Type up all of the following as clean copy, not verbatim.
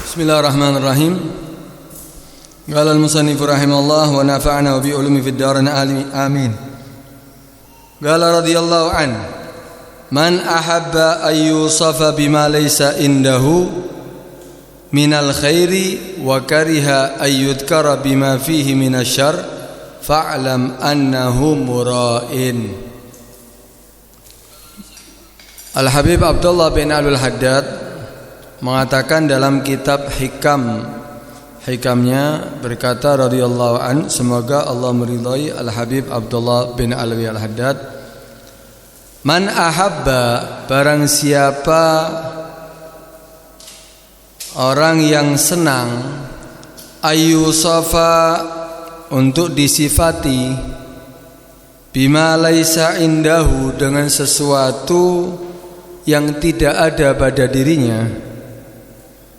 Bismillahirrahmanirrahim. Qala al-musannif rahimahullah wa nafa'ana bi ulumi fid darin amin. Qala radhiyallahu an man ahabba ay yusafa bima laysa indahu minal khairi wa kariha ay yudhkara bima fihi minasyarr fa'lam annahu mura'in. Al-Habib Abdullah bin Al-Haddad mengatakan dalam kitab hikamnya berkata radhiyallahu an, semoga Allah meridhai Al-Habib Abdullah bin Alwi Al-Haddad, man ahabba, barang siapa orang yang senang, ayyusafa, untuk disifati, bima laisa indahu, dengan sesuatu yang tidak ada pada dirinya,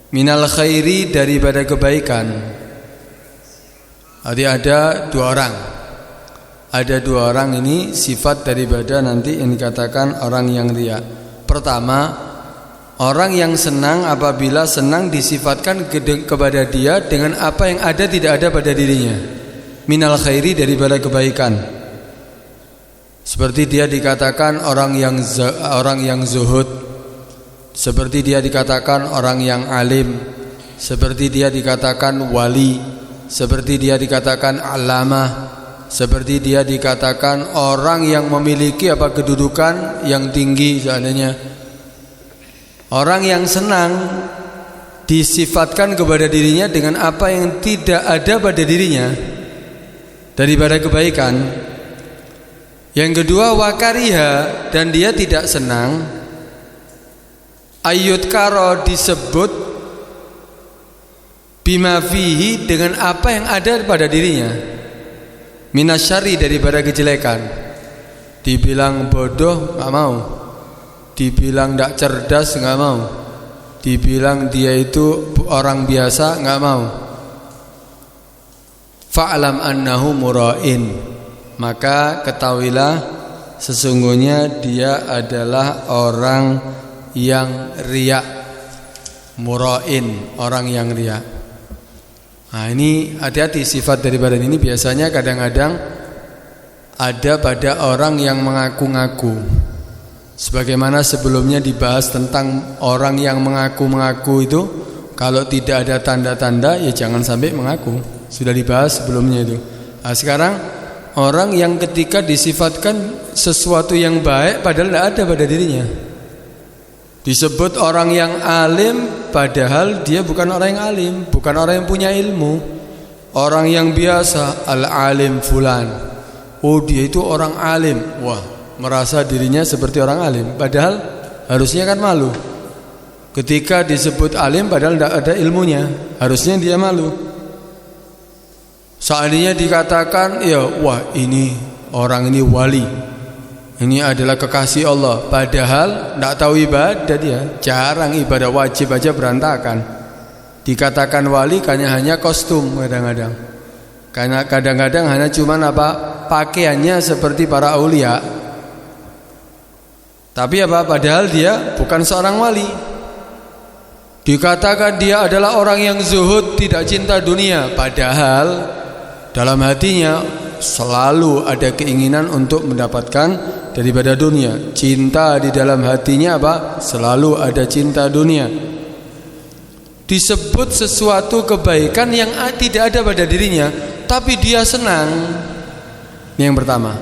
minal khairi, daripada kebaikan. Jadi ada dua orang ini sifat daripada nanti yang dikatakan orang yang riya. Pertama, orang yang senang apabila senang disifatkan kepada dia dengan apa yang ada tidak ada pada dirinya, minal khairi, daripada kebaikan. Seperti dia dikatakan orang yang zuhud, seperti dia dikatakan orang yang alim, seperti dia dikatakan wali, seperti dia dikatakan alamah, seperti dia dikatakan orang yang memiliki kedudukan yang tinggi seandainya. Orang yang senang disifatkan kepada dirinya dengan apa yang tidak ada pada dirinya daripada kebaikan. Yang kedua, wakariha, dan dia tidak senang ayyut karo, disebut bima fihi, dengan apa yang ada pada dirinya, minasyari, daripada kejelekan. Dibilang bodoh nggak mau, dibilang tidak cerdas nggak mau, dibilang dia itu orang biasa nggak mau. Fa'lam annahu mura'in, maka ketahuilah sesungguhnya dia adalah orang yang riya. Mura'in, orang yang riya. Nah, ini hati-hati, sifat daripada ini biasanya kadang-kadang ada pada orang yang mengaku-ngaku. Sebagaimana sebelumnya dibahas tentang orang yang mengaku-ngaku itu, kalau tidak ada tanda-tanda ya jangan sampai mengaku. Sudah dibahas sebelumnya itu. Nah, sekarang orang yang ketika disifatkan sesuatu yang baik padahal tidak ada pada dirinya, disebut orang yang alim padahal dia bukan orang yang alim, bukan orang yang punya ilmu, orang yang biasa, al-alim fulan, oh dia itu orang alim, wah, merasa dirinya seperti orang alim, padahal harusnya kan malu ketika disebut alim padahal tidak ada ilmunya, harusnya dia malu. Seandainya dikatakan ya, wah ini orang ini wali, ini adalah kekasih Allah, padahal tidak tahu ibadah, dia jarang ibadah wajib aja berantakan. Dikatakan wali karena hanya kostum kadang-kadang, karena kadang-kadang hanya cuman pakaiannya seperti para aulia, tapi padahal dia bukan seorang wali. Dikatakan dia adalah orang yang zuhud, tidak cinta dunia, padahal dalam hatinya selalu ada keinginan untuk mendapatkan daripada dunia. Cinta di dalam hatinya selalu ada cinta dunia. Disebut sesuatu kebaikan yang tidak ada pada dirinya, tapi dia senang. Ini yang pertama.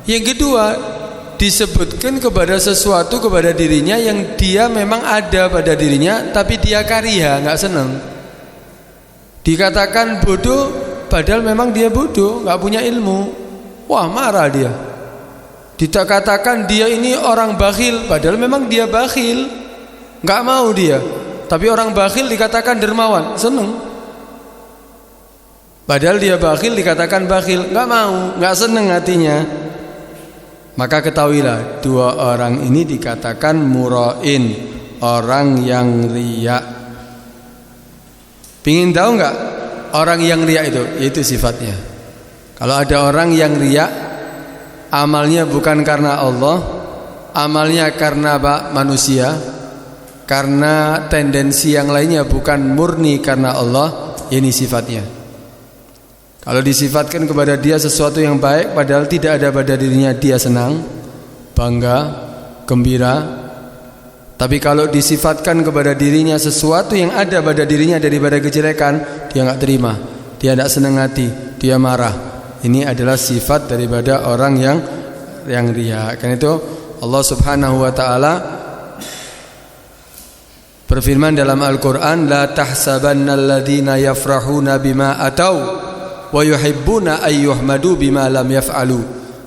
Yang kedua, disebutkan kepada sesuatu kepada dirinya yang dia memang ada pada dirinya, tapi dia kariha, nggak senang. Dikatakan bodoh padahal memang dia bodoh, nggak punya ilmu, wah marah dia. Dikatakan dia ini orang bakhil, padahal memang dia bakhil, nggak mau dia. Tapi orang bakhil dikatakan dermawan, seneng. Padahal dia bakhil dikatakan bakhil, nggak mau, nggak seneng hatinya. Maka ketahuilah dua orang ini dikatakan mura'in, orang yang riya. Pingin tahu nggak orang yang riya itu sifatnya? Kalau ada orang yang riya, amalnya bukan karena Allah, amalnya karena manusia, karena tendensi yang lainnya, bukan murni karena Allah. Ini sifatnya. Kalau disifatkan kepada dia sesuatu yang baik padahal tidak ada pada dirinya, dia senang, bangga, gembira. Tapi kalau disifatkan kepada dirinya sesuatu yang ada pada dirinya daripada kejelekan, dia enggak terima, dia tidak senang hati, dia marah. Ini adalah sifat daripada orang yang riya. Karena itu Allah Subhanahu wa taala berfirman dalam Al-Qur'an, la tahsabannal ladzina yafrahuna bima atau wa yuhibbuna ay yuhmadu bima lam yaf'alu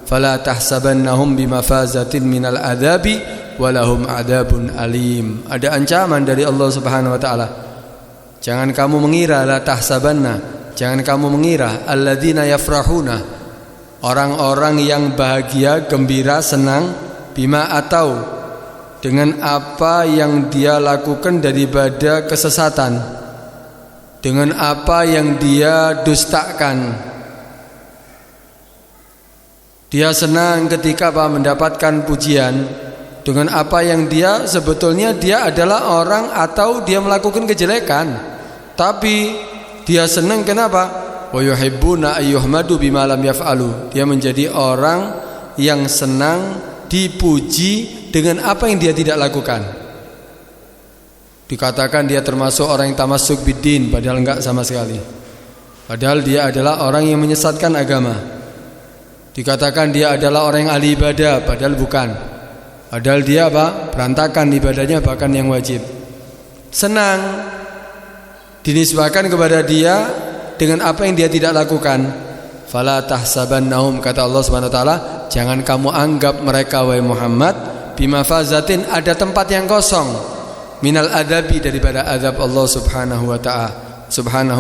fala tahsabannahum bimafazatin minal adzabi walahum adzabun alim. Ada ancaman dari Allah Subhanahu wa taala. Jangan kamu mengira, la tahsabanna, jangan kamu mengira alladzina yafrahuna, orang-orang yang bahagia, gembira, senang, bima atau dengan apa yang dia lakukan daripada kesesatan, dengan apa yang dia dustakan. Dia senang ketika mendapatkan pujian dengan apa yang dia sebetulnya dia adalah orang atau dia melakukan kejelekan, tapi dia senang kenapa? Wa yuhibbuna ayyuhmadu bima lam yaf'alu. Dia menjadi orang yang senang dipuji dengan apa yang dia tidak lakukan. Dikatakan dia termasuk orang yang tamassuk biddin, padahal enggak sama sekali. Padahal dia adalah orang yang menyesatkan agama. Dikatakan dia adalah orang yang ahli ibadah, padahal bukan. Padahal dia berantakan ibadahnya, bahkan yang wajib. Senang dinisbahkan kepada dia dengan apa yang dia tidak lakukan. Fala tahsabannahum, kata Allah Subhanahu wa taala, jangan kamu anggap mereka wahai Muhammad bimafazatin, ada tempat yang kosong, minal adabi, daripada azab Allah Subhanahu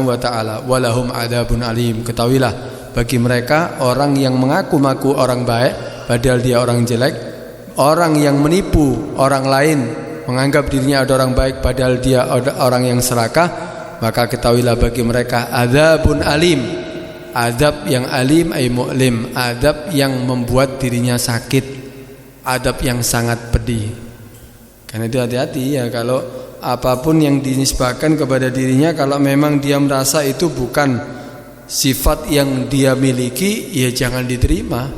wa taala, walahum adabun alim. Ketahuilah, bagi mereka orang yang mengaku-ngaku orang baik padahal dia orang jelek, orang yang menipu orang lain menganggap dirinya ada orang baik padahal dia orang yang serakah, maka ketahuilah bagi mereka adabun alim. Adab yang alim ay mu'lim, adab yang membuat dirinya sakit, adab yang sangat pedih. Karena itu hati-hati ya, kalau apapun yang dinisbahkan kepada dirinya, kalau memang dia merasa itu bukan sifat yang dia miliki, ya jangan diterima.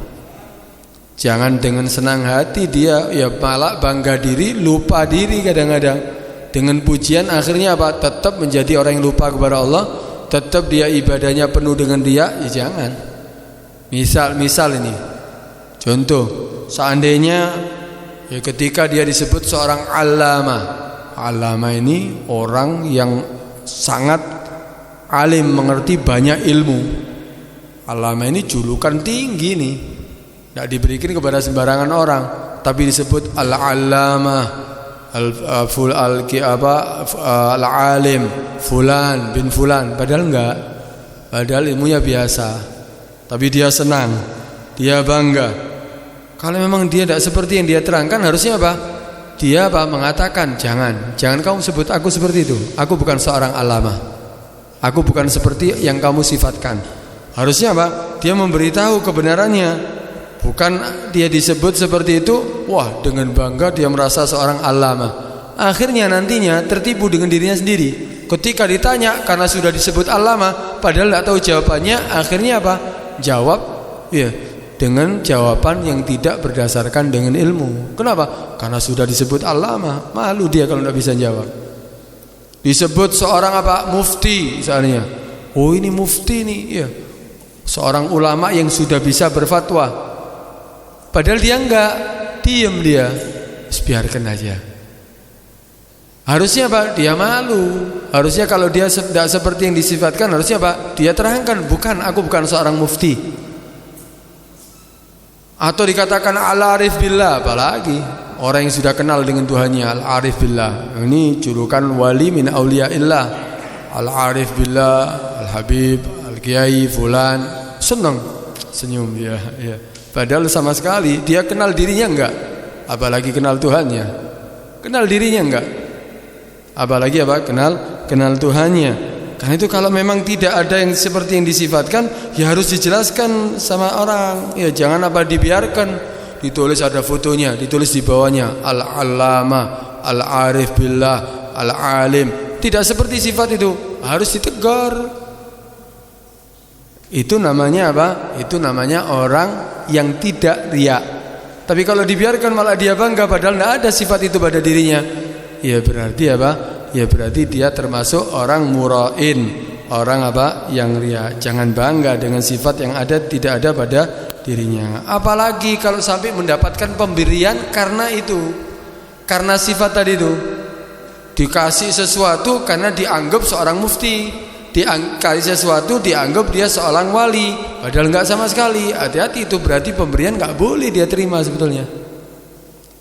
Jangan dengan senang hati dia ya malah bangga diri, lupa diri kadang-kadang. Dengan pujian akhirnya tetap menjadi orang yang lupa kepada Allah, tetap dia ibadahnya penuh dengan dia, ya jangan. Misal ini contoh, seandainya ya ketika dia disebut seorang alama ini orang yang sangat alim, mengerti banyak ilmu. Alama ini julukan tinggi nih, tidak diberikan kepada sembarangan orang, tapi disebut al-allamah, al-alim fulan bin fulan, padahal enggak, padahal ilmunya biasa, tapi dia senang, dia bangga. Kalau memang dia tidak seperti yang dia terangkan, harusnya dia mengatakan jangan kamu sebut aku seperti itu, aku bukan seorang alama, aku bukan seperti yang kamu sifatkan. Harusnya dia memberitahu kebenarannya. Bukan dia disebut seperti itu, wah dengan bangga dia merasa seorang alama. Akhirnya nantinya tertipu dengan dirinya sendiri. Ketika ditanya karena sudah disebut alama, padahal tidak tahu jawabannya, akhirnya jawab ya dengan jawaban yang tidak berdasarkan dengan ilmu. Kenapa? Karena sudah disebut alama, malu dia kalau tidak bisa jawab. Disebut seorang mufti misalnya, oh ini mufti nih, ya seorang ulama yang sudah bisa berfatwa. Padahal dia enggak, diam dia, biarkan aja. Harusnya dia malu. Harusnya kalau dia tidak seperti yang disifatkan, harusnya dia terangkan, aku bukan seorang mufti. Atau dikatakan al-arif billah, apalagi orang yang sudah kenal dengan Tuhannya, al-arif billah. Ini julukan wali min auliyaillah. Al-arif billah, al-habib, al-kiai fulan, senang, senyum ya. Padahal sama sekali dia kenal dirinya enggak, apalagi kenal Tuhannya. Kenal dirinya enggak, apalagi kenal Tuhannya. Karena itu kalau memang tidak ada yang seperti yang disifatkan, ya harus dijelaskan sama orang. Ya jangan dibiarkan ditulis ada fotonya, ditulis di bawahnya al-allamah al-arif billah, al-alim. Tidak seperti sifat itu, harus ditegur. Itu namanya apa? Itu namanya orang yang tidak riya. Tapi kalau dibiarkan malah dia bangga padahal tidak ada sifat itu pada dirinya, ya berarti apa? Ya berarti dia termasuk orang murain, orang apa? Yang riya. Jangan bangga dengan sifat yang ada tidak ada pada dirinya. Apalagi kalau sampai mendapatkan pemberian karena itu, karena sifat tadi itu. Dikasih sesuatu karena dianggap seorang mufti, dikasih sesuatu dianggap dia seorang wali, padahal enggak sama sekali. Hati-hati, itu berarti pemberian enggak boleh dia terima sebetulnya.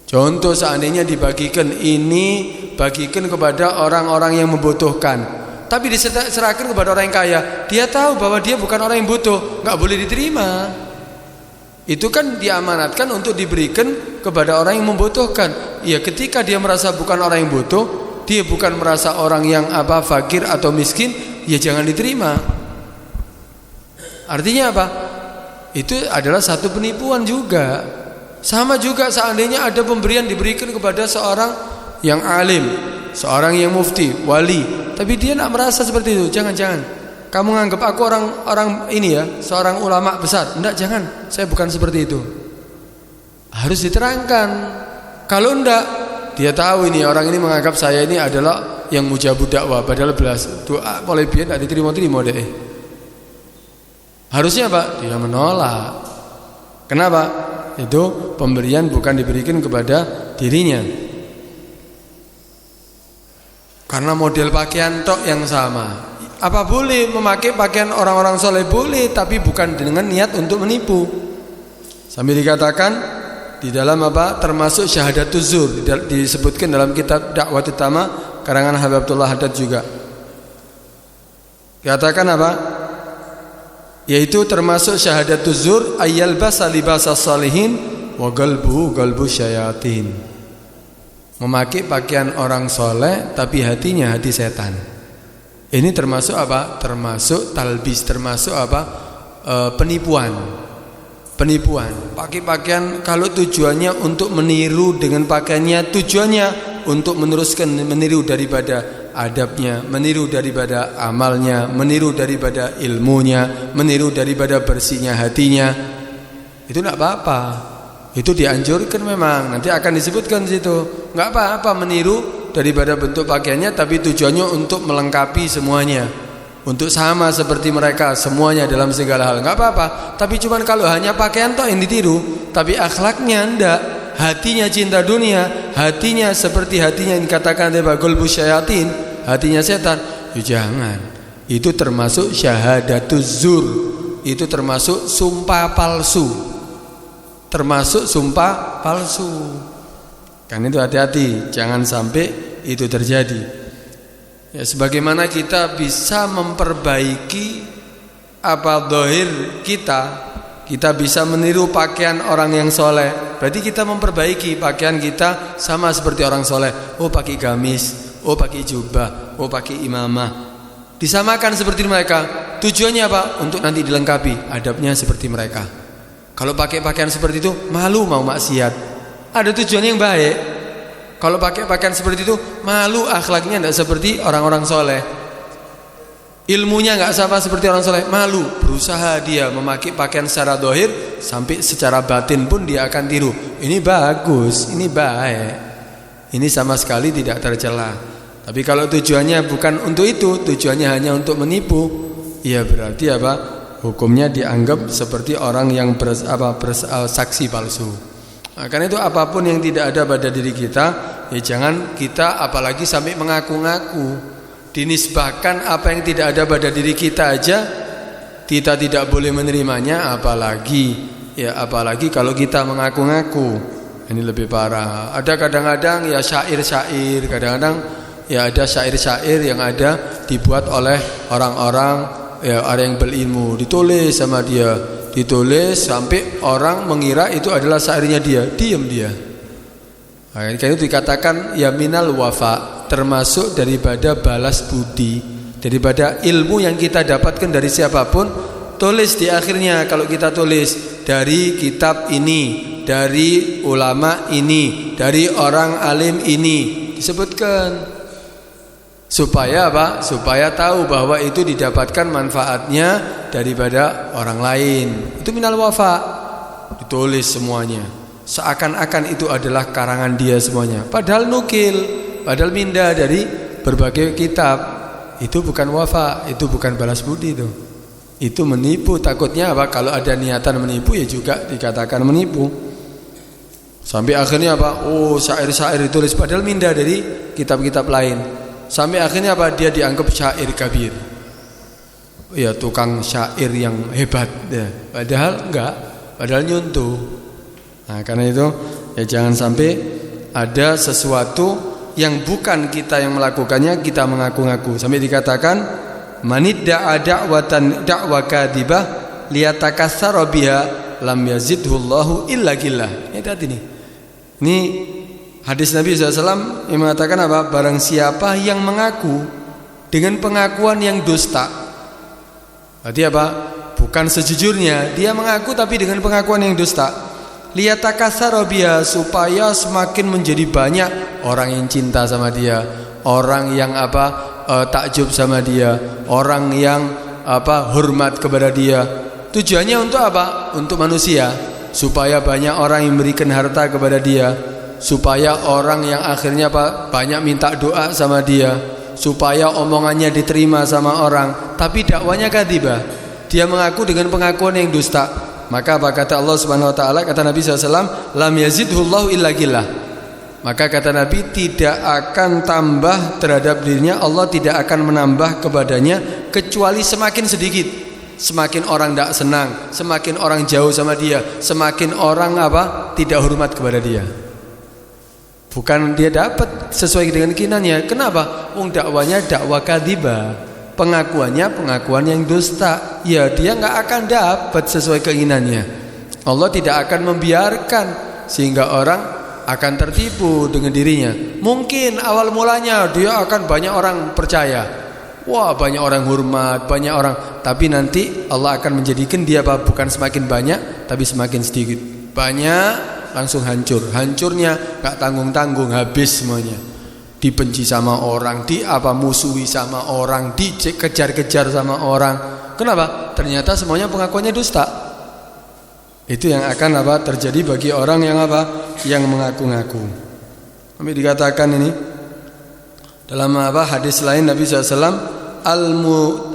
Contoh seandainya dibagikan ini, bagikan kepada orang-orang yang membutuhkan, tapi diserahkan kepada orang yang kaya, dia tahu bahwa dia bukan orang yang butuh, enggak boleh diterima. Itu kan diamanatkan untuk diberikan kepada orang yang membutuhkan. Ya ketika dia merasa bukan orang yang butuh, dia bukan merasa orang yang apa fakir atau miskin, ya jangan diterima. Artinya apa? Itu adalah satu penipuan juga. Sama juga seandainya ada pemberian diberikan kepada seorang yang alim, seorang yang mufti, wali, tapi dia tidak merasa seperti itu. Jangan. Kamu menganggap aku orang ini ya, seorang ulama besar. Enggak, jangan. Saya bukan seperti itu. Harus diterangkan. Kalau enggak, dia tahu ini orang ini menganggap saya ini adalah yang mujabud dakwah, padahal belas doa mulai biar tidak diterima deh. Harusnya Pak, dia menolak. Kenapa? Itu pemberian bukan diberikan kepada dirinya. Karena model pakaian tok yang sama. Apa boleh memakai pakaian orang-orang soleh? Boleh, tapi bukan dengan niat untuk menipu. Sambil dikatakan di dalam apa? Termasuk syahadatuz zur, disebutkan dalam kitab Dakwah Utama karangan Habib Abdullah Haddad juga. Katakan apa? Yaitu termasuk syahadatuz zur ayyal basa libasa salihin wa qalbuhu qalbu syayatin. Memakai pakaian orang soleh tapi hatinya hati setan. Ini termasuk apa? Termasuk talbis, termasuk apa? Penipuan. Pakai pakaian kalau tujuannya untuk meniru dengan pakaiannya, tujuannya untuk meneruskan meniru daripada adabnya, meniru daripada amalnya, meniru daripada ilmunya, meniru daripada bersihnya hatinya. Itu enggak apa-apa. Itu dianjurkan memang. Nanti akan disebutkan di situ. Enggak apa-apa meniru daripada bentuk pakaiannya, tapi tujuannya untuk melengkapi semuanya, untuk sama seperti mereka semuanya dalam segala hal. Enggak apa-apa. Tapi cuman kalau hanya pakaian toh yang ditiru, tapi akhlaknya enggak, hatinya cinta dunia, hatinya seperti hatinya yang dikatakan oleh qalbu syayatin, hatinya setan, ya jangan. Itu termasuk syahadatuz zur. Itu termasuk sumpah palsu. Termasuk sumpah palsu. Kan itu hati-hati, jangan sampai itu terjadi. Ya, sebagaimana kita bisa memperbaiki apa zahir kita bisa meniru pakaian orang yang soleh. Berarti kita memperbaiki pakaian kita sama seperti orang soleh. Oh pakai gamis, oh pakai jubah, oh pakai imamah. Disamakan seperti mereka. Tujuannya apa? Untuk nanti dilengkapi adabnya seperti mereka. Kalau pakai pakaian seperti itu malu mau maksiat, ada tujuan yang baik. Kalau pakai pakaian seperti itu malu akhlaknya tidak seperti orang-orang soleh, ilmunya nggak sama seperti orang soleh, malu. Berusaha dia memakai pakaian secara zahir sampai secara batin pun dia akan tiru. Ini bagus, ini baik, ini sama sekali tidak tercela. Tapi kalau tujuannya bukan untuk itu, tujuannya hanya untuk menipu, ya berarti apa? Hukumnya dianggap seperti orang yang saksi palsu. Nah, karena itu apapun yang tidak ada pada diri kita, ya jangan kita apalagi sampai mengaku-ngaku. Dinisbahkan apa yang tidak ada pada diri kita aja kita tidak boleh menerimanya, apalagi kalau kita mengaku-ngaku. Ini lebih parah. Ada kadang-kadang ya syair-syair, kadang-kadang ya ada syair-syair yang ada dibuat oleh orang-orang ya orang yang berilmu, ditulis sama dia, ditulis sampai orang mengira itu adalah syairnya dia, diam dia. Nah, itu dikatakan ya minal wafa, termasuk daripada balas budi, daripada ilmu yang kita dapatkan dari siapapun. Tulis di akhirnya, kalau kita tulis dari kitab ini, dari ulama ini, dari orang alim ini, disebutkan. Supaya apa? Supaya tahu bahwa itu didapatkan manfaatnya daripada orang lain. Itu minal wafa. Ditulis semuanya. Seakan-akan itu adalah karangan dia semuanya. Padahal nukil, padahal minda dari berbagai kitab. Itu bukan wafa, itu bukan balas budi itu. Itu menipu. Takutnya apa? Kalau ada niatan menipu ya juga dikatakan menipu. Sampai akhirnya apa? Oh, syair-syair ditulis padahal minda dari kitab-kitab lain. Sampai akhirnya apa? Dia dianggap syair kabir. Ya, tukang syair yang hebat ya. Padahal enggak, padahal nyuntuh. Nah, karena itu ya jangan sampai ada sesuatu yang bukan kita yang melakukannya, kita mengaku-ngaku. Sampai dikatakan manidda'a da'watan da'wa kadhibah liyatakassara biha lam yazidhu Allahu illa gillah. Ini tadi nih. Ini hadis Nabi SAW yang mengatakan apa? Barang siapa yang mengaku dengan pengakuan yang dusta. Berarti apa? Bukan sejujurnya. Dia mengaku tapi dengan pengakuan yang dusta. Liyatakassara biha, supaya semakin menjadi banyak orang yang cinta sama dia, orang yang takjub sama dia, orang yang hormat kepada dia. Tujuannya untuk apa? Untuk manusia, supaya banyak orang yang memberikan harta kepada dia, supaya orang yang akhirnya banyak minta doa sama dia, supaya omongannya diterima sama orang. Tapi dakwanya kadzibah, dia mengaku dengan pengakuan yang dusta. Maka apa kata Allah Subhanahu wa taala, kata Nabi SAW, lam yazidhullahu illa gillah. Maka kata Nabi, tidak akan tambah terhadap dirinya, Allah tidak akan menambah kepadanya kecuali semakin sedikit. Semakin orang tidak senang, semakin orang jauh sama dia, semakin orang tidak hormat kepada dia. Bukan dia dapat sesuai dengan keinginannya. Kenapa? Dakwanya dakwah kadzibah. Pengakuannya pengakuan yang dusta. Ya, dia nggak akan dapat sesuai keinginannya. Allah tidak akan membiarkan sehingga orang akan tertipu dengan dirinya. Mungkin awal mulanya dia akan banyak orang percaya. Wah, banyak orang hormat, banyak orang. Tapi nanti Allah akan menjadikan dia bukan semakin banyak, tapi semakin sedikit. Banyak langsung hancur. Hancurnya nggak tanggung-tanggung, habis semuanya. Dibenci sama orang, musuhi sama orang, dikejar-kejar sama orang. Kenapa? Ternyata semuanya pengakuannya dusta. Itu yang akan terjadi bagi orang yang yang mengaku-ngaku. Kami dikatakan ini dalam hadis lain Nabi SAW,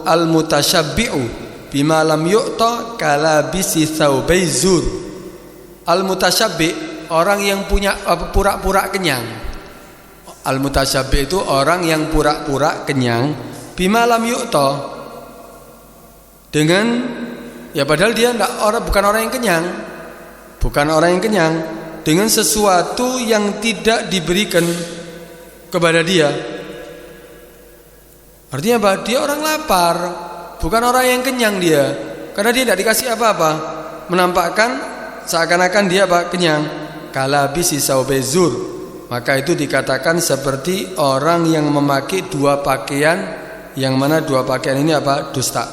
al-mutasyabbi'u bima lam yu'ta kalabisi thawbai zur. Al-mutasyabbi', orang yang punya pura-pura kenyang. Al-mutasyabbi' itu orang yang pura-pura kenyang bima lam yu'ta, dengan padahal dia bukan orang yang kenyang. Bukan orang yang kenyang dengan sesuatu yang tidak diberikan kepada dia. Artinya apa? Dia orang lapar, bukan orang yang kenyang dia. Karena dia tidak dikasih apa-apa, menampakkan seakan-akan dia kenyang. Kalabisi saubezur, maka itu dikatakan seperti orang yang memakai dua pakaian, yang mana dua pakaian ini dusta.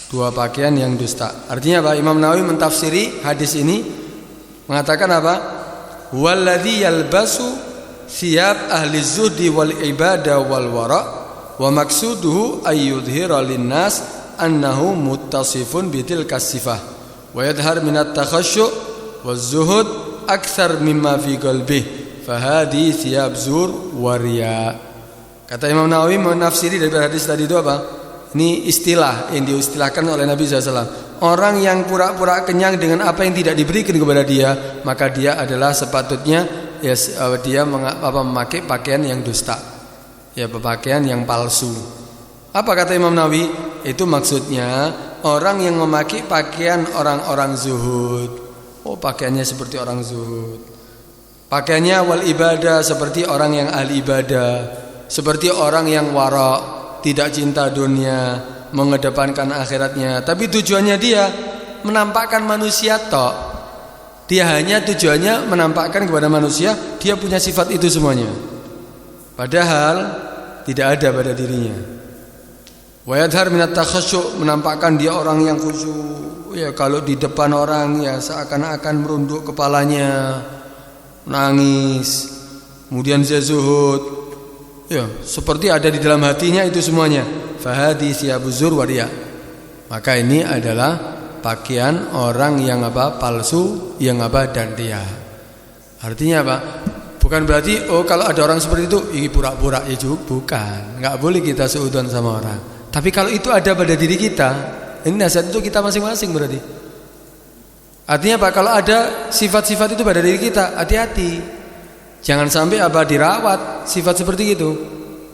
Dua pakaian yang dusta. Artinya apa? Imam Nawawi mentafsiri hadis ini mengatakan apa? Walladzi yalbasu thiyab ahli zuhdi wal ibadah wal wara wa maksuduhu ayyudhira linnas annahu muttasifun bitilka sifah wa yadhhar minat takhasyu' waz zuhud akthar mimma fi qalbihi fahadi thiyab zur waria. Kata Imam Nawawi menafsiri dari hadis tadi itu apa? Ini istilah yang diistilahkan oleh Nabi SAW. Orang yang pura-pura kenyang dengan apa yang tidak diberikan kepada dia, maka dia adalah sepatutnya dia memakai pakaian yang dusta, pakaian yang palsu. Apa kata Imam Nawawi? Itu maksudnya orang yang memakai pakaian orang-orang zuhud. Pakaiannya seperti orang zuhud. Pakaiannya wal ibadah seperti orang yang ahli ibadah, seperti orang yang wara, tidak cinta dunia, mengedepankan akhiratnya. Tapi tujuannya dia menampakkan manusia tok. Dia hanya tujuannya menampakkan kepada manusia dia punya sifat itu semuanya. Padahal tidak ada pada dirinya. Wa yadhar minat takhasyu', menampakkan dia orang yang khusyuk. Kalau di depan orang seakan-akan merunduk kepalanya, nangis. kemudian dia zuhud, ya seperti ada di dalam hatinya itu semuanya. Fahadi siyabuz zur wa riya. Maka ini adalah pakaian orang yang palsu, yang dan riya. Artinya apa? Bukan berarti kalau ada orang seperti itu ini pura-pura, ya juga bukan. Enggak boleh kita seudon sama orang. Tapi kalau itu ada pada diri kita, ini nasihat itu kita masing-masing berarti. Artinya apa? Kalau ada sifat-sifat itu pada diri kita, hati-hati. Jangan sampai dirawat sifat seperti itu.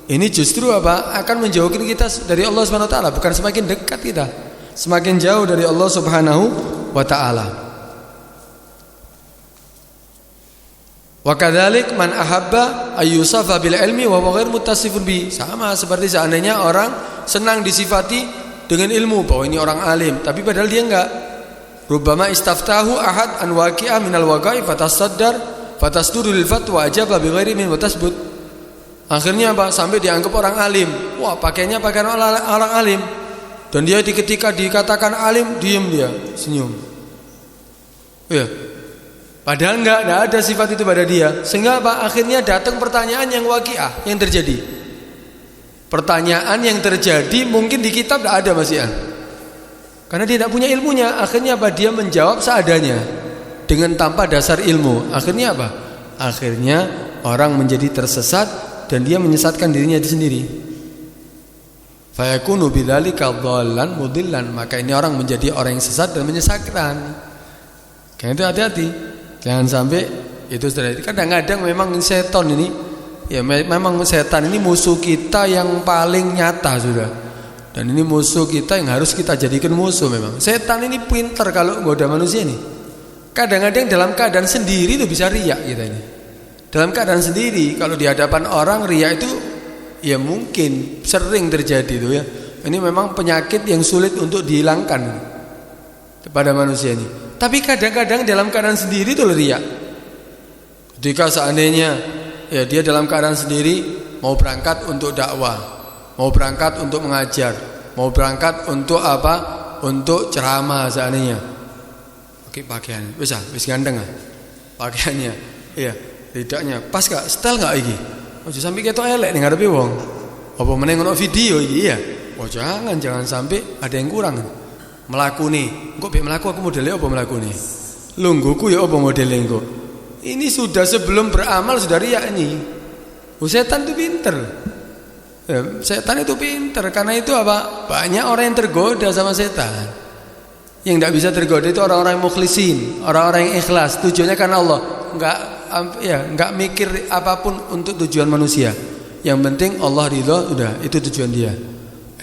Ini justru akan menjauhkan kita dari Allah Subhanahu wa taala, bukan semakin dekat kita. Semakin jauh dari Allah Subhanahu wa taala. Wa kadzalik man ahabba ayyusafa bil ilmi wa huwa ghairu muttasifun bi. Sama seperti seandainya orang senang disifati dengan ilmu, bahwa ini orang alim, tapi padahal dia enggak. Rubbama istaftahu ahad an waqi'ah minal waqa'i fatasaddar fatasduru lil fatwa ajaba bi ghairi min watasbut. Akhirnya sampai dianggap orang alim. Wah, pakainya pakaian orang alim. Dan dia ketika dikatakan alim, diam dia, senyum. Ya. Padahal enggak ada sifat itu pada dia. Sehingga akhirnya datang pertanyaan yang waqi'ah, yang terjadi. Pertanyaan yang terjadi mungkin di kitab tidak ada Mas Ian. Karena dia tidak punya ilmunya. Akhirnya dia menjawab seadanya, dengan tanpa dasar ilmu. Akhirnya Akhirnya orang menjadi tersesat dan dia menyesatkan dirinya sendiri. Fayakunu bidzalika dhallan mudillan. Maka ini orang menjadi orang yang sesat dan menyesatkan. Karena itu hati-hati. Jangan sampai itu terjadi. Kadang-kadang memang setan ini, ya memang setan ini musuh kita yang paling nyata sudah. Dan ini musuh kita yang harus kita jadikan musuh memang. Setan ini pintar kalau goda manusia ini. Kadang-kadang dalam keadaan sendiri itu bisa riak kita ini. Dalam keadaan sendiri, kalau di hadapan orang riak itu ya mungkin sering terjadi itu ya. Ini memang penyakit yang sulit untuk dihilangkan kepada manusia ini. Tapi kadang-kadang dalam keadaan sendiri itu riak. Ketika seandainya ya dia dalam keadaan sendiri mau berangkat untuk dakwah, mau berangkat untuk mengajar, mau berangkat untuk untuk ceramah seandainya. Oke, pakaiannya wis ganteng pakaiannya. Iya, tidaknya pas gak? Style gak iki? Ojo sampai ketok elek ning ngarepe wong. Apa meneh ngono video iki ya? Oh jangan sampai ada yang kurang. Melakuni. Engko mek melaku aku modele apa melakuni? Lungguhku ya apa modele engko? Ini sudah sebelum beramal sudah riak ini. Setan itu pinter. Ya, setan itu pinter karena itu banyak orang yang tergoda sama setan. Yang tidak bisa tergoda itu orang-orang yang mukhlisin, orang-orang yang ikhlas, tujuannya karena Allah. Enggak mikir apapun untuk tujuan manusia. Yang penting Allah ridho, udah itu tujuan dia.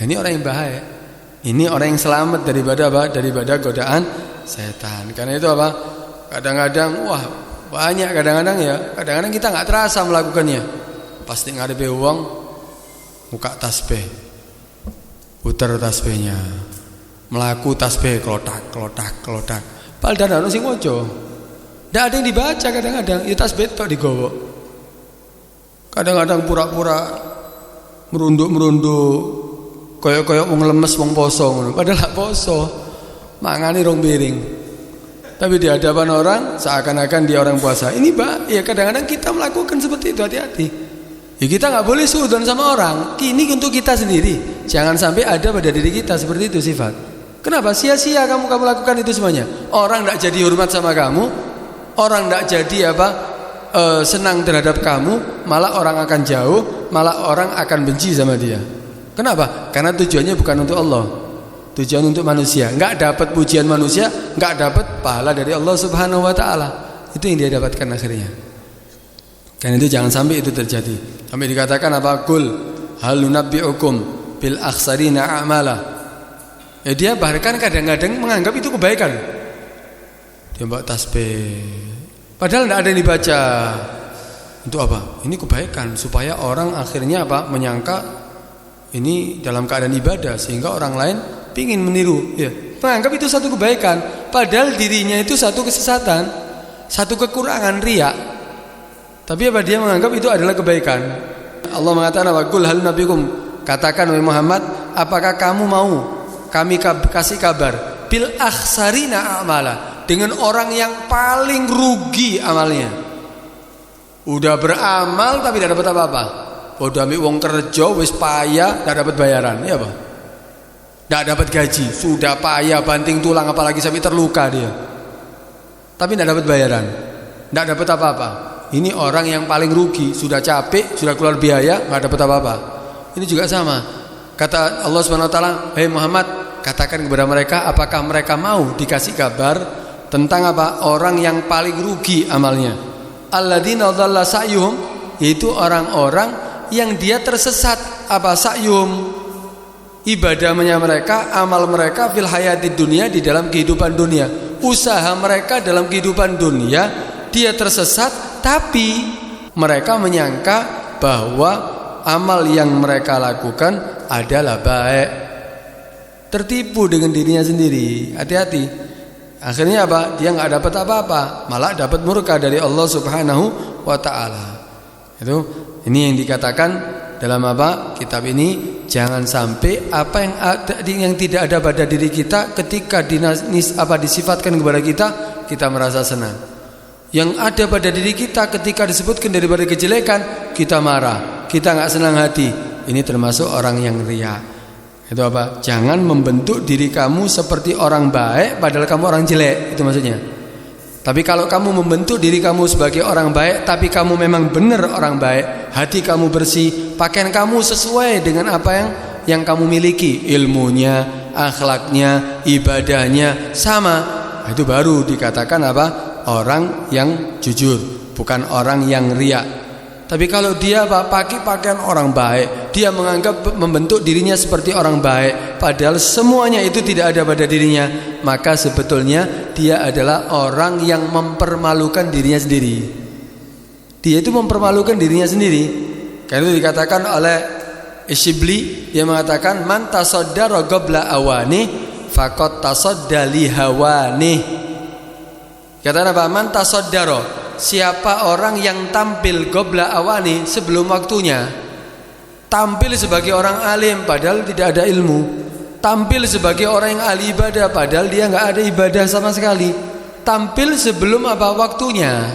Ini orang yang bahaya. Ini orang yang selamat daripada daripada godaan setan. Karena itu kadang-kadang kadang-kadang kita nggak terasa melakukannya. Pasti ngadepi uang, buka tasbih, putar tasbihnya, melaku tasbih kelotak. Padahal ada orang sing ngojo, tidak ada yang dibaca kadang-kadang. Itu tasbih tok digowo. Kadang-kadang pura-pura merunduk, koyok-koyok wong lemes wong poso ngono. Padahal gak poso, mangani rong piring. Tapi di hadapan orang seakan-akan dia orang puasa. Ini ya kadang-kadang kita melakukan seperti itu, hati-hati. Ya kita nggak boleh suudzon sama orang. Ini untuk kita sendiri. Jangan sampai ada pada diri kita seperti itu sifat. Kenapa? Sia-sia kamu lakukan itu semuanya. Orang tidak jadi hormat sama kamu. Orang tidak jadi senang terhadap kamu. Malah orang akan jauh. Malah orang akan benci sama dia. Kenapa? Karena tujuannya bukan untuk Allah. Tujuan untuk manusia. Nggak dapat pujian manusia, nggak dapat pahala dari Allah Subhanahu wa taala. Itu yang dia dapatkan akhirnya. Karena itu jangan sampai itu terjadi. Sampai dikatakan Qul hal nunabbi'ukum bil akhsarina a'mala. Ya dia bahkan kadang-kadang menganggap itu kebaikan. Dia bawa tasbih. Padahal tidak ada yang dibaca. Untuk apa? Ini kebaikan supaya orang akhirnya menyangka ini dalam keadaan ibadah sehingga orang lain pingin meniru, ya. Menganggap itu satu kebaikan, padahal dirinya itu satu kesesatan, satu kekurangan riya. Tapi dia menganggap itu adalah kebaikan. Allah mengatakan Qul hal nabikum, katakan wahai Muhammad, apakah kamu mau kami kasih kabar bil akhsarina a'mala, dengan orang yang paling rugi amalnya. Udah beramal tapi tidak dapat apa-apa. Udah ambil wong kerja wis payah tidak dapat bayaran, ya apa? Tidak dapat gaji, sudah payah banting tulang apalagi sampai terluka dia. Tapi tidak dapat bayaran. Tidak dapat apa-apa. Ini orang yang paling rugi, sudah capek, sudah keluar biaya, nggak dapat apa-apa. Ini juga sama. Kata Allah Subhanahu wa taala, "Hei Muhammad, katakan kepada mereka apakah mereka mau dikasih kabar tentang apa? Orang yang paling rugi amalnya. Alladzina dhalla sa'yuhum, yaitu orang-orang yang dia tersesat apa sa'yuhum? Ibadahnya mereka, amal mereka fil hayatid dunia, di dalam kehidupan dunia. Usaha mereka dalam kehidupan dunia dia tersesat, tapi mereka menyangka bahwa amal yang mereka lakukan adalah baik. Tertipu dengan dirinya sendiri. Hati-hati. Akhirnya apa? Dia nggak dapat apa-apa, malah dapat murka dari Allah Subhanahu wa taala. Ini yang dikatakan dalam apa? Kitab ini, jangan sampai apa yang tidak ada pada diri kita ketika disifatkan kepada kita merasa senang. Yang ada pada diri kita ketika disebutkan daripada kejelekan, kita marah, kita nggak senang hati. Ini termasuk orang yang riya. Itu apa? Jangan membentuk diri kamu seperti orang baik padahal kamu orang jelek, itu maksudnya. Tapi kalau kamu membentuk diri kamu sebagai orang baik tapi kamu memang benar orang baik, hati kamu bersih, pakaian kamu sesuai dengan apa yang kamu miliki, ilmunya, akhlaknya, ibadahnya sama, itu baru dikatakan apa? Orang yang jujur, bukan orang yang riya. Tapi kalau dia pakai pakaian orang baik, dia menganggap membentuk dirinya seperti orang baik, padahal semuanya itu tidak ada pada dirinya, maka sebetulnya dia adalah orang yang mempermalukan dirinya sendiri. Dia itu mempermalukan dirinya sendiri. Karena itu dikatakan oleh Isyibli, dia mengatakan man tasaddara qabla awani faqad tasadda li hawani. Kata apa? Man tasaddara, siapa orang yang tampil qabla awani, sebelum waktunya. Tampil sebagai orang alim padahal tidak ada ilmu. Tampil sebagai orang yang ahli ibadah padahal dia enggak ada ibadah sama sekali. Tampil sebelum apa? Waktunya.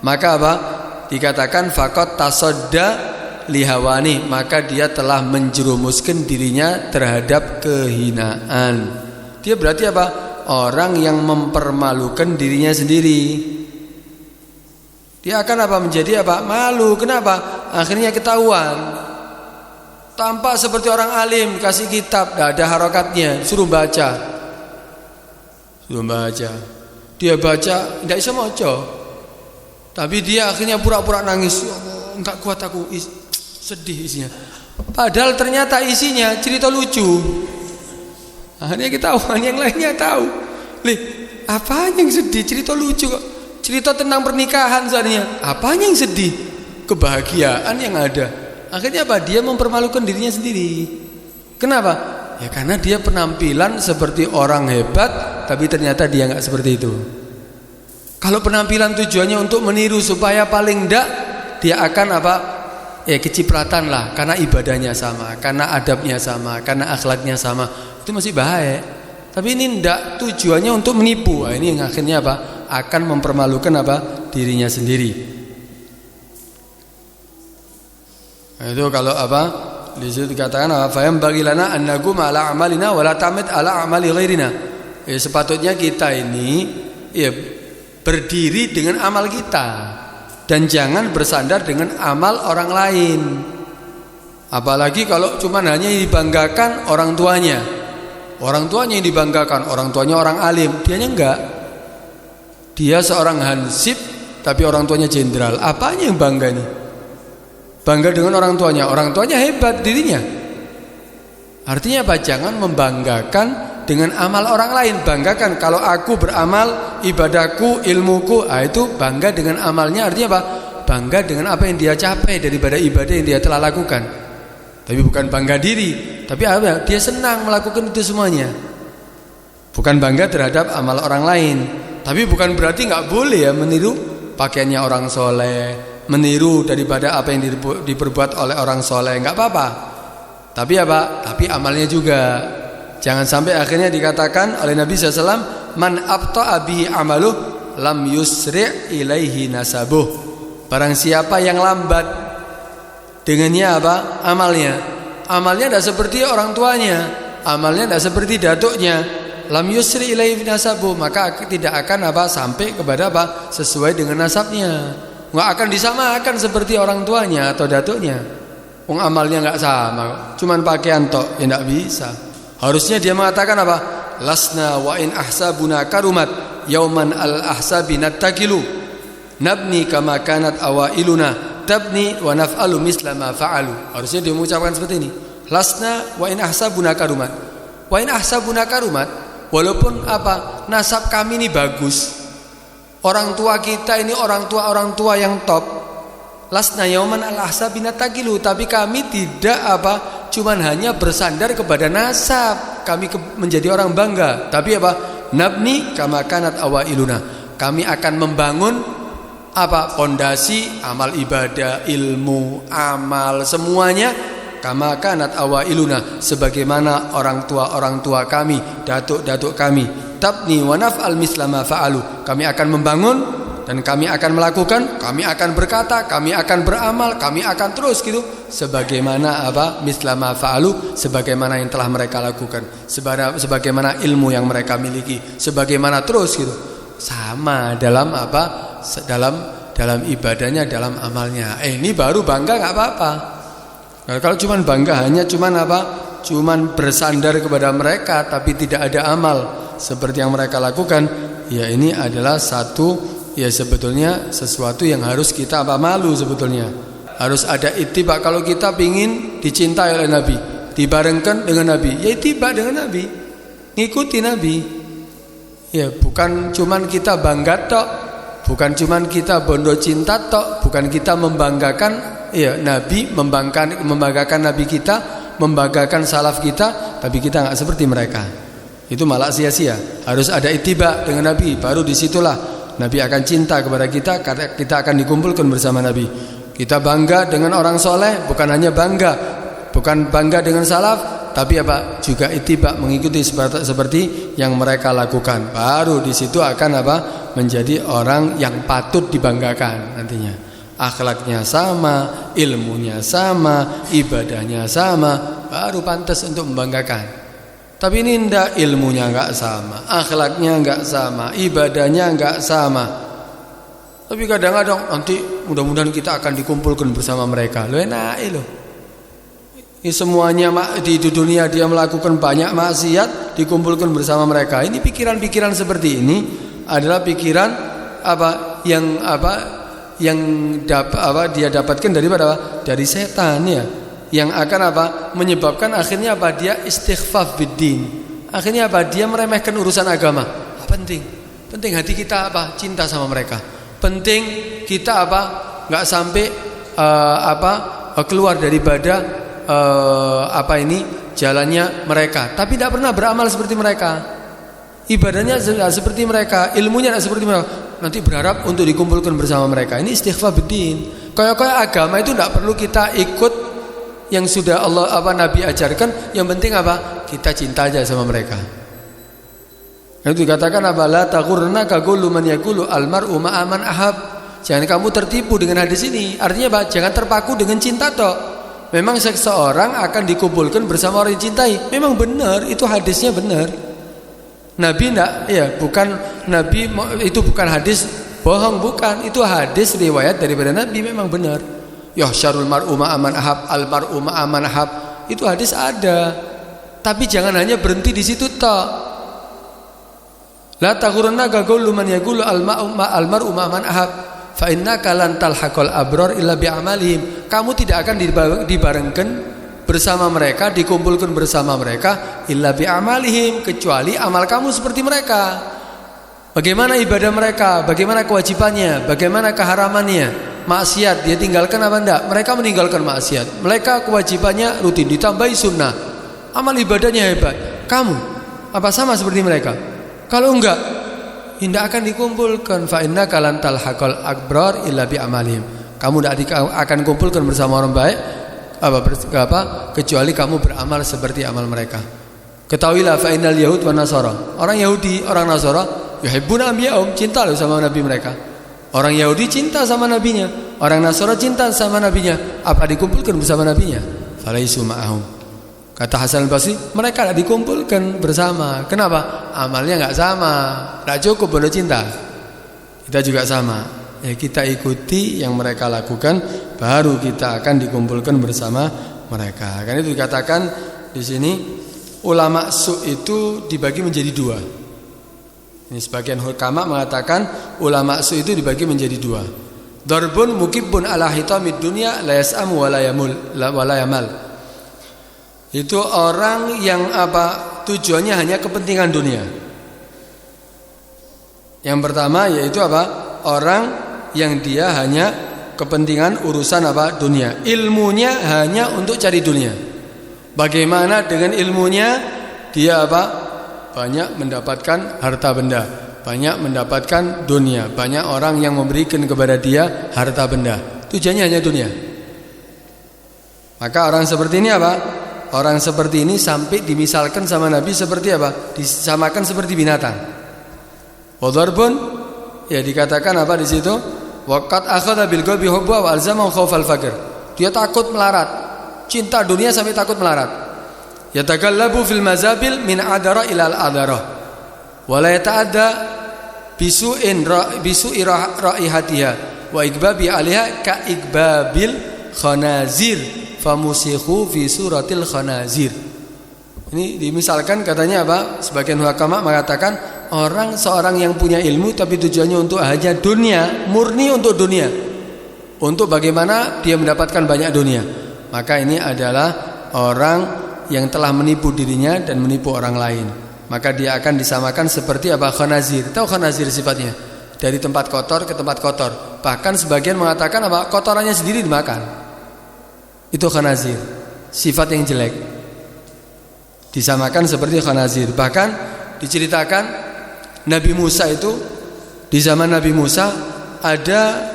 Maka apa? Dikatakan faqad tasadda lihawani, maka dia telah menjerumuskan dirinya terhadap kehinaan. Dia berarti apa? Orang yang mempermalukan dirinya sendiri. Dia akan apa? Menjadi apa? Malu. Kenapa? Akhirnya ketahuan. Tampak seperti orang alim, kasih kitab, tidak ada harokatnya, suruh baca. Dia baca, tidak bisa moco. Tapi dia akhirnya pura-pura nangis. Enggak kuat aku, sedih isinya. Padahal ternyata isinya cerita lucu. Akhirnya ketahuan, yang lainnya tahu. Apanya yang sedih? Cerita lucu kok. Cerita tentang pernikahan sebenarnya. Apanya yang sedih? Kebahagiaan yang ada. Akhirnya apa? Dia mempermalukan dirinya sendiri. Kenapa? Ya karena dia penampilan seperti orang hebat, tapi ternyata dia nggak seperti itu. Kalau penampilan tujuannya untuk meniru supaya paling enggak dia akan apa? Ya kecipratan lah, karena ibadahnya sama, karena adabnya sama, karena akhlaknya sama, itu masih baik. Tapi ini enggak, tujuannya untuk menipu. Nah, ini yang akhirnya apa? Akan mempermalukan apa? Dirinya sendiri. Nah, itu kalau apa? Di situ dikatakan apa? Fayam bagilana annagum ala amalina wala tamid ala amali ghairina. Ya, sepatutnya kita ini ya berdiri dengan amal kita dan jangan bersandar dengan amal orang lain. Apalagi kalau cuma hanya dibanggakan orang tuanya. Orang tuanya yang dibanggakan, orang tuanya orang alim, dianya enggak. Dia seorang hansip tapi orang tuanya jenderal. Apanya yang bangga nih? Bangga dengan orang tuanya hebat dirinya. Artinya apa? Jangan membanggakan dengan amal orang lain. Banggakan kalau aku beramal, ibadahku, ilmuku, itu bangga dengan amalnya. Artinya apa? Bangga dengan apa yang dia capai daripada ibadah yang dia telah lakukan. Tapi bukan bangga diri, tapi apa? Dia senang melakukan itu semuanya. Bukan bangga terhadap amal orang lain. Tapi bukan berarti nggak boleh ya meniru pakaiannya orang soleh, meniru daripada apa yang diperbuat oleh orang soleh, nggak apa-apa. Tapi apa? Tapi amalnya juga. Jangan sampai akhirnya dikatakan oleh Nabi SAW, man abta'a bihi amaluh lam yusri' ilaihi nasabuh. Barang siapa yang lambat dengannya apa? Amalnya. Amalnya tidak seperti orang tuanya, amalnya tidak seperti datuknya. Lam yusri ilaihi nasabu, maka tidak akan apa? Sampai kepada apa? Sesuai dengan nasabnya. Enggak akan disamakan seperti orang tuanya atau datuknya. Wong amalnya enggak sama, cuman pakaian tok, ya enggak bisa. Harusnya dia mengatakan apa? Lasna wa in ahsabuna karumat yauman al ahsabi nattakilu nabni kama kanat awailuna tabni wa naf'alu misla ma fa'alu. Harusnya dia mengucapkan seperti ini. Lasna wa in ahsabuna karumat. Wa in ahsabuna karumat, walaupun apa? Nasab kami ini bagus. Orang tua kita ini orang tua yang top. Lasna yauman al ahsabi nattakilu, tapi kami tidak apa? Cuman hanya bersandar kepada nasab. Kami menjadi orang bangga. Tapi apa? Nabni kama kanat awailuna. Kami akan membangun apa? Pondasi amal ibadah, ilmu, amal, semuanya kama kanat awailuna, sebagaimana orang tua kami, datuk kami. Tabni wa naf'al misla ma fa'alu. Kami akan membangun dan kami akan melakukan, kami akan berkata, kami akan beramal, kami akan terus gitu sebagaimana apa? Misla ma fa'alu, sebagaimana yang telah mereka lakukan, sebagaimana ilmu yang mereka miliki, sebagaimana terus gitu. Sama dalam apa? Dalam ibadahnya, dalam amalnya. Ini baru bangga enggak apa-apa. Nah, kalau cuman bangga hanya cuman apa? Cuman bersandar kepada mereka tapi tidak ada amal seperti yang mereka lakukan, ya ini adalah satu, ya sebetulnya sesuatu yang harus kita apa? Malu sebetulnya. Harus ada ittiba. Kalau kita ingin dicintai oleh Nabi, dibarengkan dengan Nabi, ya ittiba dengan Nabi, ngikuti Nabi. Ya, bukan cuman kita bangga tok, bukan cuman kita bondo cinta tok, bukan kita membanggakan ya Nabi, membanggakan Nabi kita, membanggakan salaf kita, tapi kita enggak seperti mereka. Itu malah sia-sia. Harus ada ittiba dengan Nabi, baru disitulah Nabi akan cinta kepada kita, karena kita akan dikumpulkan bersama Nabi. Kita bangga dengan orang soleh, bukan hanya bukan bangga dengan salaf, tapi apa? Juga ittiba, mengikuti seperti yang mereka lakukan. Baru di situ akan apa? Menjadi orang yang patut dibanggakan nantinya. Akhlaknya sama, ilmunya sama, ibadahnya sama, baru pantas untuk membanggakan. Tapi ini ndak, ilmunya enggak sama, akhlaknya enggak sama, ibadahnya enggak sama. Tapi kadang-kadang nanti mudah-mudahan kita akan dikumpulkan bersama mereka. Loh enak loh. Ini semuanya di dunia dia melakukan banyak maksiat, dikumpulkan bersama mereka. Ini pikiran-pikiran seperti ini adalah pikiran yang dia dapatkan dari setan ya. Yang akan menyebabkan akhirnya dia istighfaf biddin. Akhirnya dia meremehkan urusan agama. Penting hati kita cinta sama mereka. Penting kita enggak sampai keluar daripada jalannya mereka. Tapi tidak pernah beramal seperti mereka. Ibadahnya tidak seperti mereka, ilmunya tidak seperti mereka. Nanti berharap untuk dikumpulkan bersama mereka. Ini istighfaf biddin. Kayak agama itu tidak perlu kita ikut yang sudah Allah Nabi ajarkan. Yang penting kita cinta aja sama mereka. Itu dikatakan la taghurrannaka kullu man yaqulu almar'u ma'a man ahab. Jangan kamu tertipu dengan hadis ini. Artinya jangan terpaku dengan cinta tok. Memang seseorang akan dikumpulkan bersama orang yang cintai. Memang benar, itu hadisnya benar. Nabi itu bukan hadis bohong, bukan. Itu hadis riwayat daripada Nabi, memang benar. Ya syarul mar'u ma'aman ahab, al mar'u ma'aman ahab. Itu hadis ada. Tapi jangan hanya berhenti di situ tok. La taghurrannaka kullu man yaqulu al mar'u ma'aman ahab fa innaka lan talhaqal abrar illa bi amalihim. Kamu tidak akan dibarengkan bersama mereka, dikumpulkan bersama mereka illa bi amalihim, kecuali amal kamu seperti mereka. Bagaimana ibadah mereka, bagaimana kewajibannya, bagaimana keharamannya. Maksiat dia tinggalkan apa enggak? Mereka meninggalkan maksiat. Mereka kewajibannya rutin, ditambahi sunnah. Amal ibadahnya hebat. Kamu sama seperti mereka? Kalau enggak, tidak akan dikumpulkan. Fa innaka lan talhaqal abrar illa bi amalihim. Kamu tidak akan kumpulkan bersama orang baik kecuali kamu beramal seperti amal mereka. Ketahuilah fa innal yahud wan nasara. Orang Yahudi, orang Nasara yuhibbuna anbiya'ahum, cinta loh sama nabi mereka. Orang Yahudi cinta sama nabinya, orang Nasrani cinta sama nabinya. Apa dikumpulkan bersama nabinya? Falaisu ma'ahum. Kata Hasan al-Basri, mereka tidak dikumpulkan bersama. Kenapa? Amalnya nggak sama, nggak cukup boleh cinta. Kita juga sama. Ya, kita ikuti yang mereka lakukan, baru kita akan dikumpulkan bersama mereka. Karena itu dikatakan di sini ulama su itu dibagi menjadi dua. Ini sebagian hukama mengatakan ulama su itu dibagi menjadi dua. Darbun mukibbun ala hitamid dunya la yas'amu wa la yamal. Itu orang yang tujuannya hanya kepentingan dunia. Yang pertama yaitu orang yang dia hanya kepentingan urusan dunia. Ilmunya hanya untuk cari dunia. Bagaimana dengan ilmunya? Dia banyak mendapatkan harta benda, banyak mendapatkan dunia, banyak orang yang memberikan kepada dia harta benda. Tujuannya hanya dunia. Maka orang seperti ini Orang seperti ini sampai dimisalkan sama Nabi seperti disamakan seperti binatang. Wadarbun, ya dikatakan di situ? Waqad akhadha bil qalbi hubba wa alzama khaufal faqr. Dia takut melarat, cinta dunia sampai takut melarat. Yatakallabu fil mazabil min adara ila al-adara. Wa la yata'adda bisu'i raihatiha wa igbabi 'alaiha ka igbabil khanazir famusikhu fi suratil khanazir. Ini dimisalkan katanya sebagian ulama mengatakan seorang yang punya ilmu tapi tujuannya untuk hanya dunia, murni untuk dunia. Untuk bagaimana dia mendapatkan banyak dunia. Maka ini adalah orang yang telah menipu dirinya dan menipu orang lain. Maka dia akan disamakan seperti khanazir. Tahu khanazir sifatnya? Dari tempat kotor ke tempat kotor. Bahkan sebagian mengatakan kotorannya sendiri dimakan. Itu khanazir, sifat yang jelek. Disamakan seperti khanazir. Bahkan diceritakan Nabi Musa itu, di zaman Nabi Musa ada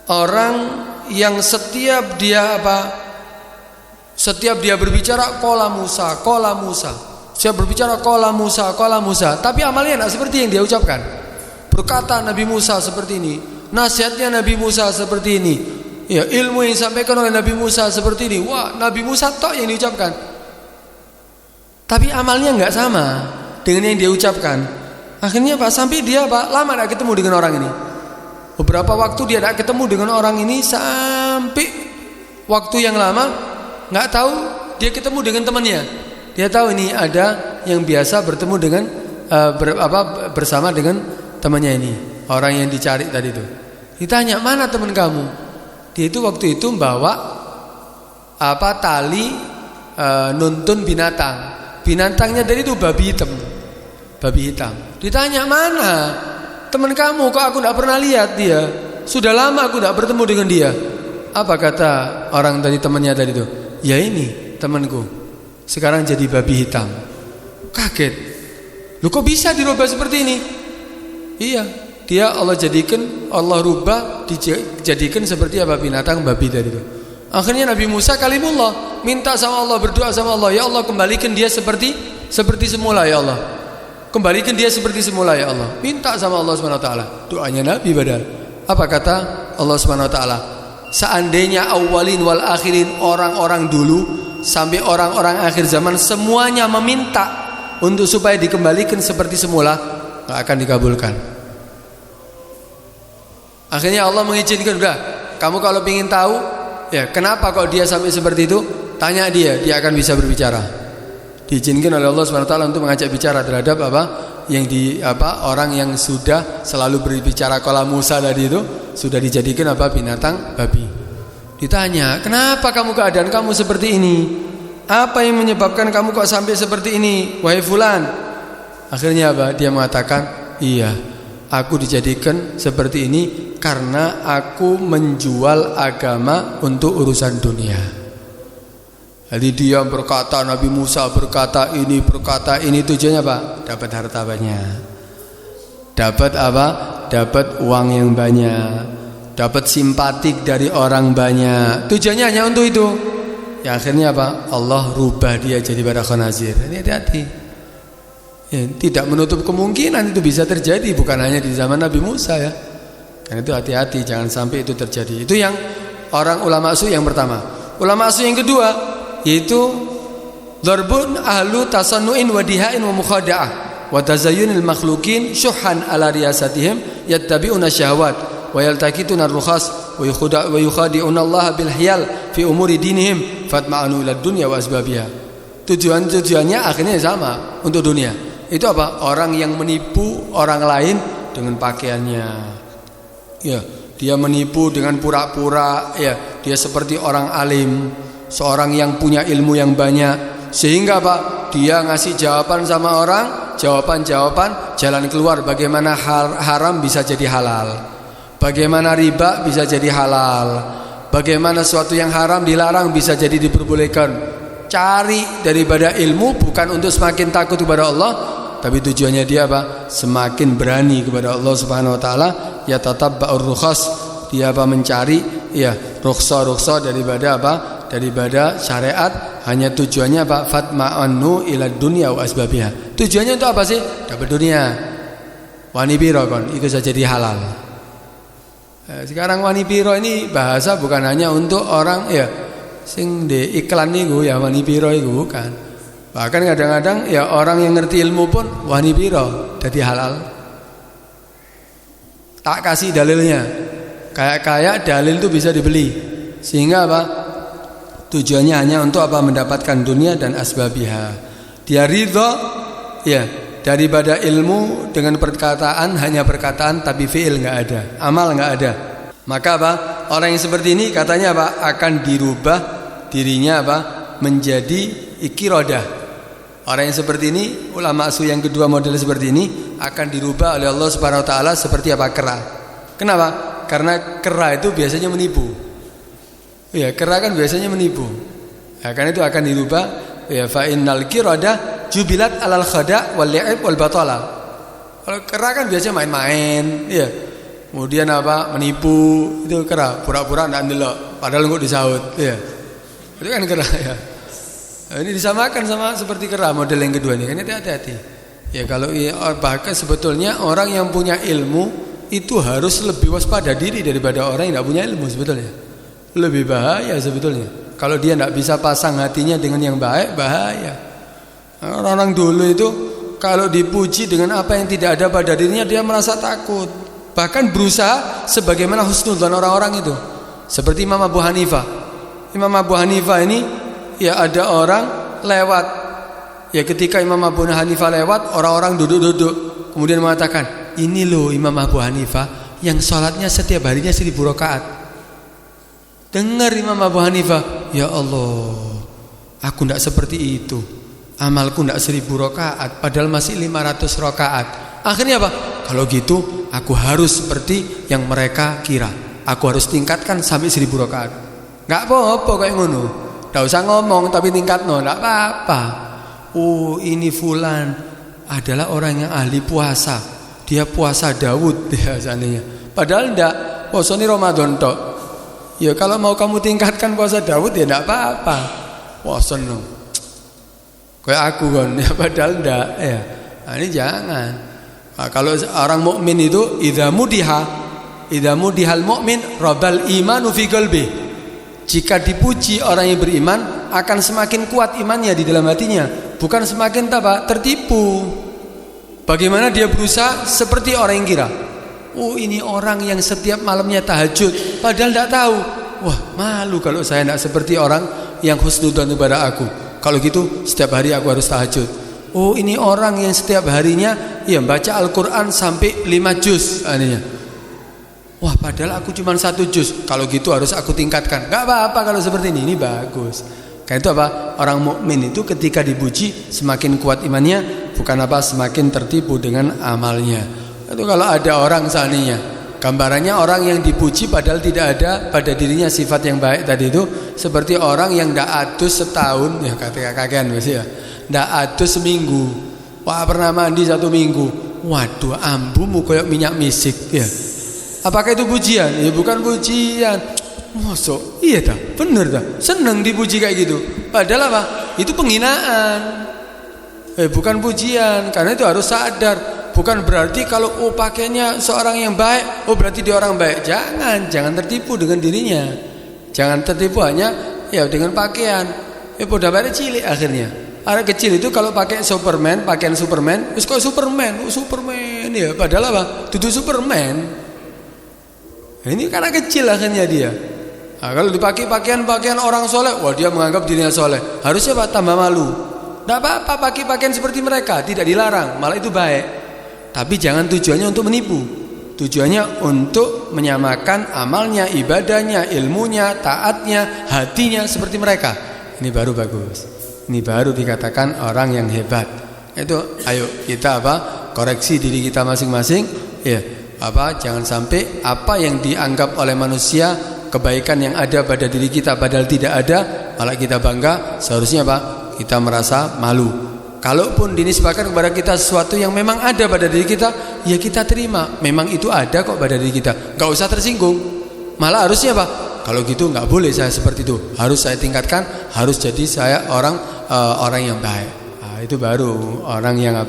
orang yang setiap dia berbicara qala Musa, qala Musa. Setiap berbicara qala Musa, qala Musa, tapi amalnya tidak seperti yang dia ucapkan. Berkata Nabi Musa seperti ini, nasihatnya Nabi Musa seperti ini. Ya, ilmu yang disampaikan oleh Nabi Musa seperti ini. Wah, Nabi Musa tok yang diucapkan. Tapi amalnya enggak sama dengan yang dia ucapkan. Akhirnya sampai dia lama tidak ketemu dengan orang ini. Beberapa waktu dia tidak ketemu dengan orang ini sampai waktu yang lama, enggak tahu dia ketemu dengan temannya. Dia tahu ini ada yang biasa bertemu dengan bersama dengan temannya ini, orang yang dicari tadi itu. Ditanya, "Mana teman kamu?" Dia itu waktu itu membawa tali nuntun binatang. Binatangnya dari itu babi hitam. Babi hitam. Ditanya, "Mana teman kamu? Kok aku tidak pernah lihat dia? Sudah lama aku tidak bertemu dengan dia." Apa kata orang tadi, temannya tadi itu? "Ya ini temanku. Sekarang jadi babi hitam." Kaget. "Lu kok bisa dirubah seperti ini?" "Iya, dia Allah jadikan, Allah rubah, dijadikan seperti binatang babi tadi itu." Akhirnya Nabi Musa kalimullah, minta sama Allah, berdoa sama Allah, "Ya Allah, kembalikan dia seperti semula ya Allah. Kembalikan dia seperti semula ya Allah." Minta sama Allah Subhanahu wa taala. Doanya Nabi padahal. Apa kata Allah Subhanahu wa taala? Seandainya awalin wal akhirin, orang-orang dulu sampai orang-orang akhir zaman semuanya meminta untuk supaya dikembalikan seperti semula, enggak akan dikabulkan. Akhirnya Allah mengizinkan, udah, kamu kalau ingin tahu, ya kenapa kok dia sampai seperti itu, tanya dia akan bisa berbicara. Diizinkan oleh Allah SWT untuk mengajak bicara terhadap orang yang sudah selalu berbicara qala Musa tadi itu, sudah dijadikan binatang babi. Ditanya, "Kenapa keadaan kamu seperti ini? Apa yang menyebabkan kamu kok sampai seperti ini, wahai fulan?" Akhirnya dia mengatakan, "Iya, aku dijadikan seperti ini karena aku menjual agama untuk urusan dunia." Jadi dia berkata, Nabi Musa berkata ini, tujuannya dapat harta banyak. Dapat Dapat uang yang banyak, dapat simpatik dari orang banyak. Tujuannya hanya untuk itu. Ya akhirnya Allah rubah dia jadi pada khanazir. Ini hati-hati. Ya, tidak menutup kemungkinan itu bisa terjadi, bukan hanya di zaman Nabi Musa ya. Karena itu hati-hati jangan sampai itu terjadi. Itu yang orang ulama su yang pertama. Ulama su yang kedua yaitu darbun ahlu tasannu'in wa dihain wa mukhada'ah wa tazayyunil makhluqin syuhan ala riyasatihim yattabi'una syahawat wa yaltaqituna ar-rukhas wa yukhadi'una Allah bil hiyal fi umuri dinihim fatma'anu ila dunya wa asbabiha. Tujuannya akhirnya sama untuk dunia. Itu apa? Orang yang menipu orang lain dengan pakaiannya. Ya, dia menipu dengan pura-pura, ya, dia seperti orang alim, seorang yang punya ilmu yang banyak, sehingga apa? Dia ngasih jawaban sama orang, jawaban jalan keluar bagaimana haram bisa jadi halal, bagaimana riba bisa jadi halal, bagaimana sesuatu yang haram dilarang bisa jadi diperbolehkan. Cari daripada ilmu bukan untuk semakin takut kepada Allah, tapi tujuannya dia apa? Semakin berani kepada Allah Subhanahu wa taala, ya tatabba'ur rukhas, dia apa? Mencari ya rukhsah daripada apa? Daripada syariat, hanya tujuannya apa? Fatma'annu ila dunya wa asbabiha. Tujuannya untuk apa sih? Dapat dunia. Wani piro kon, itu saja jadi halal. Sekarang wani piro ini bahasa bukan hanya untuk orang ya sing di iklan niku ya wani piro iku bukan. Bahkan kadang-kadang ya orang yang ngerti ilmu pun wani piro jadi halal. Tak kasih dalilnya. Kayak dalil itu bisa dibeli. Sehingga apa? Tujuannya hanya untuk apa? Mendapatkan dunia dan asbabiha. Dia ridha ya daripada ilmu dengan perkataan, hanya perkataan tapi fi'il enggak ada, amal enggak ada. Maka apa? Orang yang seperti ini katanya apa? Akan dirubah dirinya apa? Menjadi ikirodah. Orang yang seperti ini, ulama su yang kedua model seperti ini akan dirubah oleh Allah Subhanahu wa taala seperti apa? Kera. Kenapa? Karena kera itu biasanya menipu. Ya, kera kan biasanya menipu. Ya, karena itu akan dirubah ya fa innal qirada jubilat alal khada' wal li'ib wal batala. Kalau kera kan biasanya main-main, ya. Kemudian apa? Menipu, itu kera, pura-pura ndak ndelok, padahal engko disaut, ya. Itu kan kera ya. Nah, ini disamakan sama seperti kera model yang kedua ini. Kan hati-hati. Ya kalau bahkan sebetulnya orang yang punya ilmu itu harus lebih waspada diri daripada orang yang tidak punya ilmu sebetulnya. Lebih bahaya sebetulnya. Kalau dia tidak bisa pasang hatinya dengan yang baik, bahaya. Orang-orang dulu itu kalau dipuji dengan apa yang tidak ada pada dirinya dia merasa takut. Bahkan berusaha sebagaimana husnudzon orang-orang itu. Seperti Imam Abu Hanifah. Imam Abu Hanifah ini ya ada orang lewat. Ya ketika Imam Abu Hanifah lewat, orang-orang duduk-duduk. Kemudian mengatakan, ini loh Imam Abu Hanifah yang sholatnya setiap harinya 1000 rakaat. Dengar Imam Abu Hanifah, ya Allah, aku tidak seperti itu. Amalku tidak 1000 rakaat, padahal masih 500 rakaat. Akhirnya apa? Kalau gitu, aku harus seperti yang mereka kira. Aku harus tingkatkan sampai 1000 rakaat. Enggak apa-apa kayak ngono. Enggak usah ngomong tapi tingkatno, enggak apa-apa. Oh, ini fulan adalah orang yang ahli puasa. Dia puasa Daud biasanya. Padahal enggak, puasanya Ramadan tok. Ya kalau mau kamu tingkatkan puasa Daud ya enggak apa-apa. Puasa no. Kayak aku kan, ya padahal enggak ya. Nah, ini jangan. Nah, kalau orang mukmin itu idza mudihal mukmin rabal imanu fi qalbi. Jika dipuji orang yang beriman akan semakin kuat imannya di dalam hatinya, bukan semakin tertipu. Bagaimana dia berusaha seperti orang yang kira. Oh, ini orang yang setiap malamnya tahajud, padahal tidak tahu. Wah, malu kalau saya tidak seperti orang yang husnudzon kepada aku. Kalau gitu setiap hari aku harus tahajud. Oh, ini orang yang setiap harinya ya baca Al-Quran sampai 5 juz aninya. Wah, padahal aku cuma 1 juz. Kalau gitu harus aku tingkatkan. Gak apa-apa kalau seperti ini bagus. Karena itu apa? Orang mukmin itu ketika dipuji semakin kuat imannya, bukan apa semakin tertipu dengan amalnya. Itu kalau ada orang seandainya gambarannya orang yang dipuji padahal tidak ada pada dirinya sifat yang baik tadi itu seperti orang yang ndak adus setahun ya kata kakean wis ya. Ndak adus seminggu. Wah, pernah mandi 1 minggu. Waduh, ambumu kayak minyak misik ya. Apakah itu pujian? Ya bukan pujian. Mosok? Iya dah, bener dah. Seneng dipuji kayak gitu. Padahal apa? Itu penghinaan. Bukan pujian. Karena itu harus sadar. bukan berarti kalau pakainya seorang yang baik, berarti dia orang baik. Jangan tertipu dengan dirinya. Jangan tertipu hanya ya dengan pakaian. Udah pada cilik akhirnya. Anak kecil itu kalau pakai Superman, pakaian Superman, kok Superman, Superman ya, padahal apa? Dudu Superman. Ini karena kecil akhirnya dia. Kalau dipakai pakaian orang soleh, wah dia menganggap dirinya soleh. Harusnya Pak tambah malu. Tidak apa-apa pakai pakaian seperti mereka, tidak dilarang, malah itu baik. Tapi jangan tujuannya untuk menipu. Tujuannya untuk menyamakan amalnya, ibadahnya, ilmunya, taatnya, hatinya seperti mereka. Ini baru bagus. Ini baru dikatakan orang yang hebat. Itu ayo kita koreksi diri kita masing-masing. Ya, jangan sampai apa yang dianggap oleh manusia kebaikan yang ada pada diri kita padahal tidak ada, malah kita bangga. Seharusnya kita merasa malu. Kalaupun dinisbahkan kepada kita sesuatu yang memang ada pada diri kita, ya kita terima. Memang itu ada kok pada diri kita. Gak usah tersinggung. Malah harusnya kalau gitu gak boleh saya seperti itu. Harus saya tingkatkan. Harus jadi saya orang yang baik. Itu baru orang yang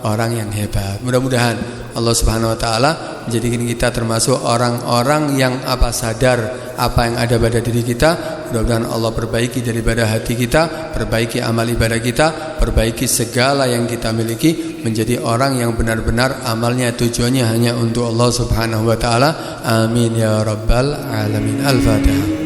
orang yang hebat. Mudah-mudahan Allah Subhanahu wa taala menjadikan kita termasuk orang-orang yang sadar apa yang ada pada diri kita. Mudah-mudahan Allah perbaiki daripada hati kita, perbaiki amal ibadah kita, perbaiki segala yang kita miliki, menjadi orang yang benar-benar amalnya tujuannya hanya untuk Allah Subhanahu wa taala. Amin ya rabbal alamin. Al-Fatihah.